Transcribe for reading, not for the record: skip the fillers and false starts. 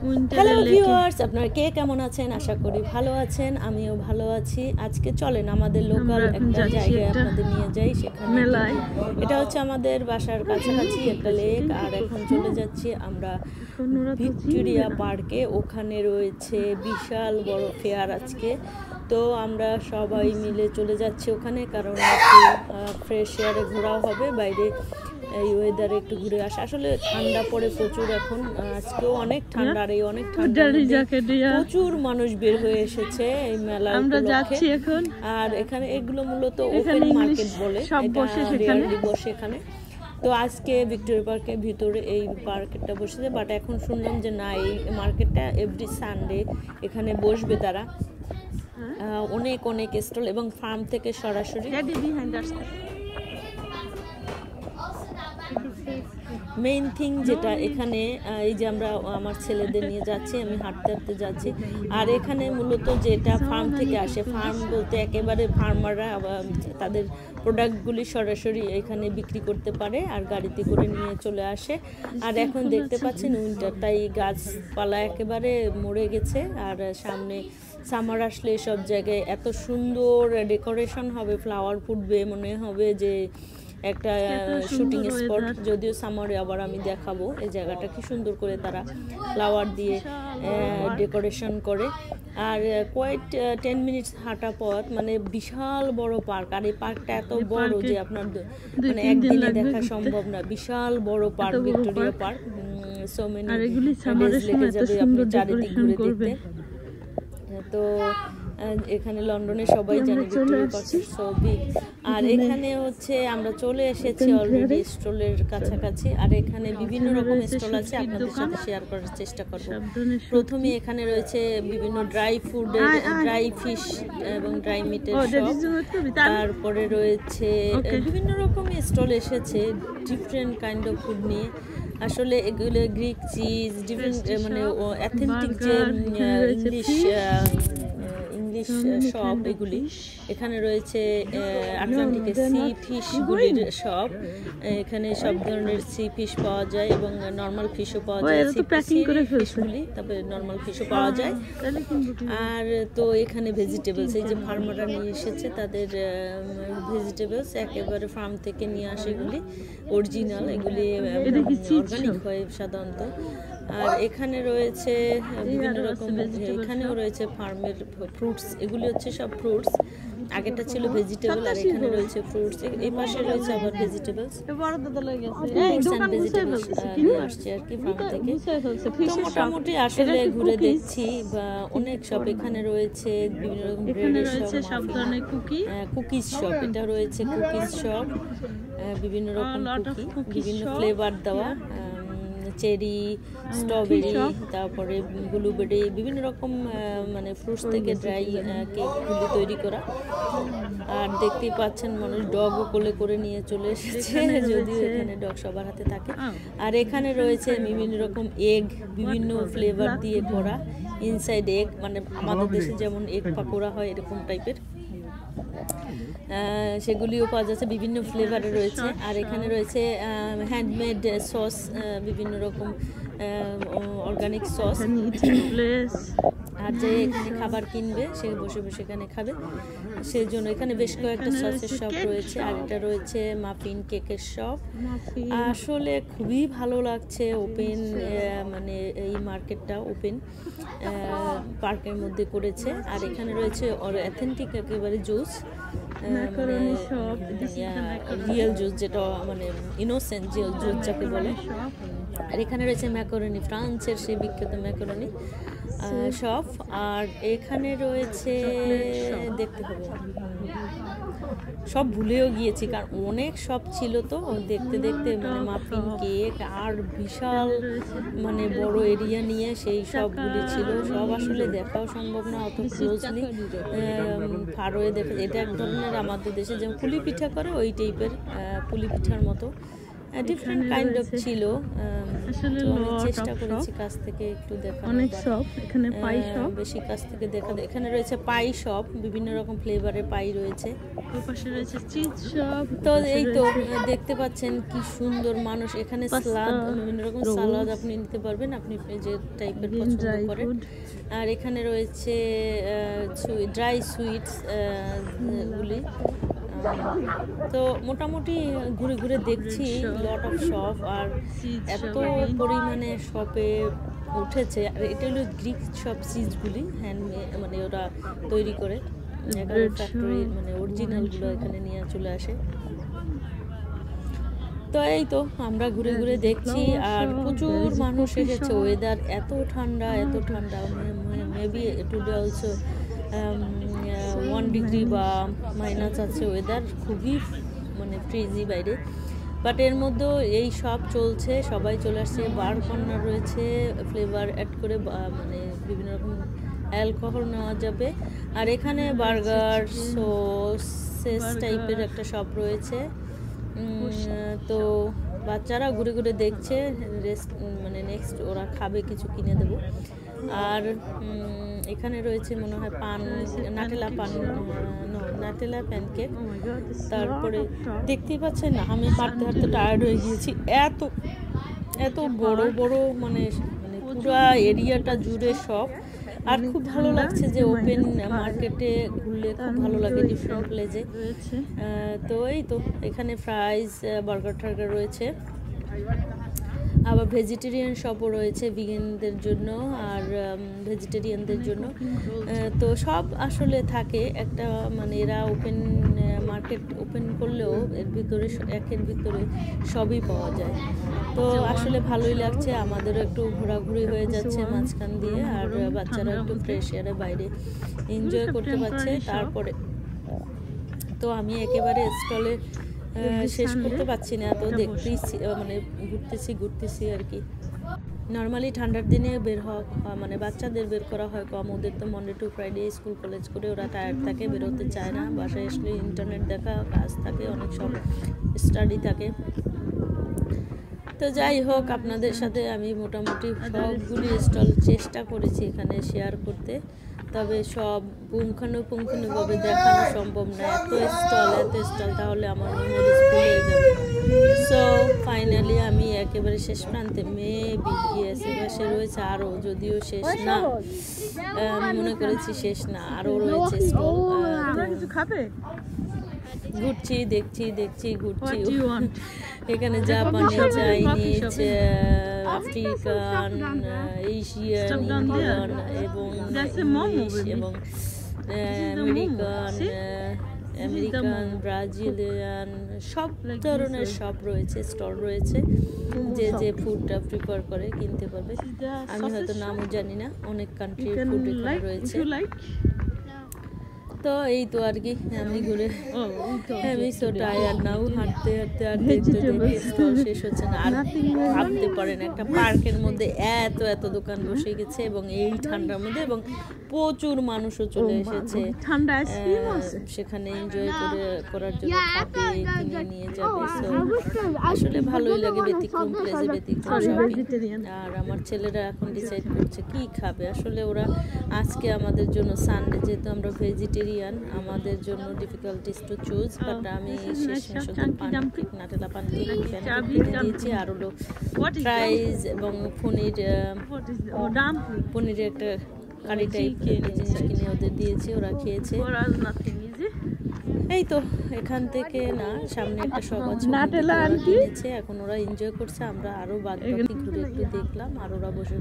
Hello viewers, আপনারা কে কেমন আছেন? আশা করি ভালো আছেন, আমিও ভালো আছি। আজকে চলেন আমাদের লোকাল একটা জায়গায় আপনাদের নিয়ে যাই, সেখানে এটা হচ্ছে আমাদের বাসার কাছাকাছি একটা লেক। আর এখন চলে যাচ্ছি আমরা ভিক্টোরিয়া পার্কে। ওখানে রয়েছে বিশাল বড় ফেয়ার আজকে। তো আমরা সবাই মিলে চলে যাচ্ছি ওখানে, কারণ একটু ফ্রেশ এয়ারে ঘোরাও হবে, বাইরে এই ওয়েদারে একটু ঘুরে আসা। আসলে ঠান্ডা পড়ে প্রচুর এখন, আজকেও অনেক ঠান্ডা, আর এই অনেক ঠান্ডা প্রচুর মানুষ বের হয়ে এসেছে এই মেলা উপলক্ষে। আর এখানে এগুলো মূলত ওপেন মার্কেট বলে, বসে এখানে। তো আজকে ভিক্টোরিয়া পার্কের ভিতরে এই মার্কেটটা বসেছে, বাট এখন শুনলাম যে না, এই মার্কেটটা এভরি সানডে এখানে বসবে তারা। অনেক অনেক স্টল এবং ফার্ম থেকে সরাসরি। মেইন থিং যেটা এখানে, এই যে আমরা আমার ছেলেদের নিয়ে যাচ্ছি, আমি হাঁটতে হাঁটতে যাচ্ছি। আর এখানে মূলত যেটা ফার্ম থেকে আসে, ফার্ম বলতে একেবারে ফার্মাররা তাদের প্রোডাক্টগুলি সরাসরি এখানে বিক্রি করতে পারে আর গাড়িতে করে নিয়ে চলে আসে। আর এখন দেখতে পাচ্ছেন উইন্টার, তাই গাছপালা একেবারে মরে গেছে। আর সামনে সামার আসলে সব জায়গায় এত সুন্দর ডেকোরেশন হবে, ফ্লাওয়ার ফুটবে, মনে হবে যে একটা শুটিং স্পট। যদিও সামারে আবার আমি দেখাবো এই জায়গাটা কি সুন্দর করে তারা ফ্লাওয়ার দিয়ে ডেকোরেশন করে। আর কোয়াইট 10 মিনিটস হাঁটা পথ, মানে বিশাল বড় পার্ক। আর এই পার্কটা এত বড় যে আপনার মানে একদিনে দেখা সম্ভব না। বিশাল বড় park, Victoria park. So many days লেগে যাবে আপনি চারিদিক ঘুরে দেখতে। তো এখানে লন্ডনে সবাই জানে ভিক্টোরিয়া পার্কের ছবি। আর এখানে হচ্ছে আমরা চলে এসেছি অলরেডি স্টলের কাছাকাছি। আর এখানে বিভিন্ন রকম স্টল আছে, আপনাদের সাথে শেয়ার করার চেষ্টা করব। প্রথমে এখানে রয়েছে বিভিন্ন ড্রাই ফুডের, ড্রাই ফিশ এবং ড্রাই মিটের শপ। তারপরে রয়েছে বিভিন্ন রকম স্টল এসেছে ডিফারেন্ট কাইন্ড অফ ফুড নিয়ে। আসলে এগুলো গ্রিক চিজ, ডিফারেন্ট মানে অথেন্টিক যে ইংলিশ শপ এগুলি। এখানে রয়েছে আটলান্টিকের সি ফিশগুলির শপ। এখানে সব ধরনের সি ফিশ পাওয়া যায় এবং নর্মাল ফিশও পাওয়া যায়। ফিশগুলি, তারপরে নর্মাল ফিশও পাওয়া যায়। আর তো এখানে ভেজিটেবলস, এই যে ফার্মাররা নিয়ে এসেছে তাদের ভেজিটেবলস একেবারে ফার্ম থেকে নিয়ে আসে, এগুলি অরিজিনাল, এগুলি অর্গানিক হয় সাধারণত। আর এখানে রয়েছে বিভিন্ন রকম, এখানেও রয়েছে ফার্মের ফ্রুটস, এগুলি হচ্ছে সব ফ্রুটস। আগেরটা ছিল ভেজিটেবল, আর এখানে রয়েছে ফ্রুটস। এই পাশে রয়েছে আবার ভেজিটেবলস, আসছে আর কি ফার্ম থেকে। তো মোটামুটি আসলে ঘুরে দেখছি বা অনেক শপ এখানে রয়েছে, বিভিন্ন রকম ব্রেডের শপ, কুকিজ শপ, এটা রয়েছে কুকিজ শপ, বিভিন্ন রকম কুকি, বিভিন্ন ফ্লেভার দেওয়া, চেরি, স্ট্রবেরি, তারপরে ব্লুবেরি, বিভিন্ন রকম মানে ফ্রুটস থেকে ড্রাই কেকগুলি তৈরি করা। আর দেখতেই পাচ্ছেন মানুষ ডগও কোলে করে নিয়ে চলে এসেছে, যদিও এখানে ডগ সবার হাতে থাকে। আর এখানে রয়েছে বিভিন্ন রকম এগ, বিভিন্ন ফ্লেভার দিয়ে করা, ইনসাইড এগ, মানে আমাদের দেশে যেমন এগ পাকোড়া হয় এরকম টাইপের, সেগুলিও পাওয়া যাচ্ছে, বিভিন্ন ফ্লেভারে রয়েছে। আর এখানে রয়েছে হ্যান্ডমেড সস, বিভিন্ন রকম অর্গানিক সস। আর যে এখানে খাবার কিনবে সে বসে বসে এখানে খাবে, সেই জন্য এখানে বেশ কয়েকটা সসের শপ রয়েছে। আর এটা রয়েছে মাফিন কেকের শপ। আসলে খুবই ভালো লাগছে, ওপেন মানে এই মার্কেটটা ওপেন পার্কের মধ্যে করেছে। আর এখানে রয়েছে অথেন্টিক একেবারে জুস, রিয়েল জুস, যেটা মানে ইনোসেন্ট যে জুস যাকে বলে। আর এখানে রয়েছে ম্যাকারনি, ফ্রান্সের সেই বিখ্যাত ম্যাকারনি শপ। আর এখানে রয়েছে, দেখতে হবে, সব ভুলেও গিয়েছি কারণ অনেক শপ ছিল তো দেখতে দেখতে, মানে মাফিন কেক আর বিশাল মানে বড় এরিয়া নিয়ে সেই সবগুলি ছিল। সব আসলে দেখাও সম্ভব না অত ক্লোজলি। ফারোয়ে দেখা, এটা এক ধরনের আমাদের দেশে যেমন পুলি পিঠা করে ওই টাইপের পুলি পিঠার মতো ডিফারেন্ট কাইন্ড অফ ছিল। আমি চেষ্টা করেছি কাছ থেকে একটু দেখানোর, অনেক শপ এখানে, পাই শপ বেশি কাছ থেকে দেখা। এখানে রয়েছে পাই শপ, বিভিন্ন রকম ফ্লেভারের পাই রয়েছে। ওই পাশে রয়েছে চিজ শপ। তো এই তো দেখতে পাচ্ছেন কি সুন্দর মানুষ। এখানে সালাদ, বিভিন্ন রকম সালাদ আপনি নিতে পারবেন, আপনি যে টাইপের পছন্দ করেন। আর এখানে রয়েছে ড্রাই সুইটস গুলি। তো মোটামুটি ঘুরে ঘুরে দেখছি লট অফ শপ, আর এত পরিমাণে শপে উঠেছে। আর এটা হলো গ্রিক সব চিজগুলি, হ্যান্ডমেড, মানে ওরা তৈরি করে ফ্যাক্টরি, মানে অরিজিনালগুলো এখানে নিয়ে চলে আসে। তো এই তো আমরা ঘুরে ঘুরে দেখছি, আর প্রচুর মানুষ এসেছে। ওয়েদার এত ঠান্ডা, এত ঠান্ডা, মেবি টুডে অলসো 1 ডিগ্রি বা মাইনাস আছে ওয়েদার, খুবই মানে ফ্রিজি বাইরে। বাট এর মধ্যেও এই সব চলছে, সবাই চলে আসছে। বার কর্নার রয়েছে, ফ্লেভার অ্যাড করে মানে বিভিন্ন রকম অ্যালকোহল নেওয়া যাবে। আর এখানে বার্গার, সসেস টাইপের একটা শপ রয়েছে। তো বাচ্চারা ঘুরে ঘুরে দেখছে, মানে নেক্সট ওরা খাবে, কিছু কিনে দেবো। আর এখানে রয়েছে মনে হয় পান, নাটেলা পান, নাটেলা প্যানকেক। তারপরে দেখতেই পাচ্ছেন না, আমি হাঁটতে হাঁটতে টায়ার্ড হয়ে গিয়েছি। এত এত বড় বড় মানে পুরো এরিয়াটা জুড়ে সব। আর খুব ভালো লাগছে যে ওপেন মার্কেটে ঘুরলে খুব ভালো লাগে, ডিফারেন্ট প্লেসে। তো এই তো এখানে ফ্রাইজ, বার্গার টার্গার রয়েছে। আবার ভেজিটেরিয়ান শপও রয়েছে, ভিগানদের জন্য আর ভেজিটেরিয়ানদের জন্য। তো সব আসলে থাকে একটা, মানে এরা ওপেন মার্কেট ওপেন করলেও এর ভিতরে একের ভিতরে সবই পাওয়া যায়। তো আসলে ভালোই লাগছে, আমাদেরও একটু ঘোরাঘুরি হয়ে যাচ্ছে মাঝখান দিয়ে, আর বাচ্চারা একটু ফ্রেশ এয়ারে বাইরে এনজয় করতে পারছে। তারপরে তো আমি একেবারে স্টলে শেষ করতে পারছি না, তো দেখতেইছি, মানে ঘুরতেছি আর কি। নর্মালি ঠান্ডার দিনে বের হওয়া, মানে বাচ্চাদের বের করা হয় কম। ওদের তো Monday two Friday school college করে ওরা টায়ার্ড থাকে, বেরোতে চায় না। বাসায় আসলে ইন্টারনেট দেখা, কাজ থাকে, অনেক সব স্টাডি থাকে। তো যাই হোক, আপনাদের সাথে আমি মোটামুটি সবগুলি স্টল চেষ্টা করেছি এখানে শেয়ার করতে, তবে সব পুঙ্খানুপুঙ্খানুভাবে দেখানো সম্ভব না। এত স্টল, তাহলে আমার মেমোরিজ ভুলে যাবে। সো ফাইনালি আমি একেবারে শেষ প্রান্তে, মেবি আশেপাশে রয়েছে আরও, যদিও শেষ না, আমি মনে করেছি শেষ না, আরও রয়েছে স্টল। ঘুরছি, দেখছি ঘুরছি। এখানে জাপানি, চাইনিজ, আফ্রিকান, এশিয়ান, ইন্ডিয়ান এবং ইংলিশ এবং আমেরিকান, ব্রাজিলিয়ান, সব ধরনের সব রয়েছে, স্টল রয়েছে। যে ফুডটা প্রিফার করে কিনতে পারবে। আমি হয়তো নামও জানি না, অনেক কান্ট্রির ফুড এখানে রয়েছে। তো এই তো আর কি, আমি ঘুরে আমি সো টায়ার্ড নাও, হাঁটতে স্টল শেষ হচ্ছে না। আর ভাবতে পারেন একটা পার্কের মধ্যে এত দোকান বসে গেছে, এবং এই ঠান্ডার মধ্যে, এবং প্রচুর মানুষও চলে এসেছে সেখানে এনজয় করার জন্য, খাবে, কিনে নিয়ে যাবে। সো আসলে ভালোই লাগে ব্যতিক্রম প্লেসে ব্যতিক্রম শপিং। আর আমার ছেলেরা এখন ডিসাইড করছে কি খাবে। আসলে ওরা আজকে আমাদের জন্য সানডে, যেহেতু আমরা ভেজিটেরিয়ান, আমাদের জন্য ডিফিকাল্টিস টু চুজ, বাট আমি শেষমেশ নাটেলা পানকেক কিনে দিয়েছি। আর হলো ফ্রাইজ এবং পনিরের একটা কারি টাইপ জিনিস কিনে ওদের দিয়েছি, ওরা খেয়েছে। এই তো এখান থেকে না, সামনে একটা শপ আছে, কিনেছে, এখন ওরা এনজয় করছে। আমরা আরো বাদ বাকি ঘুরে একটু দেখলাম, আর ওরা বসে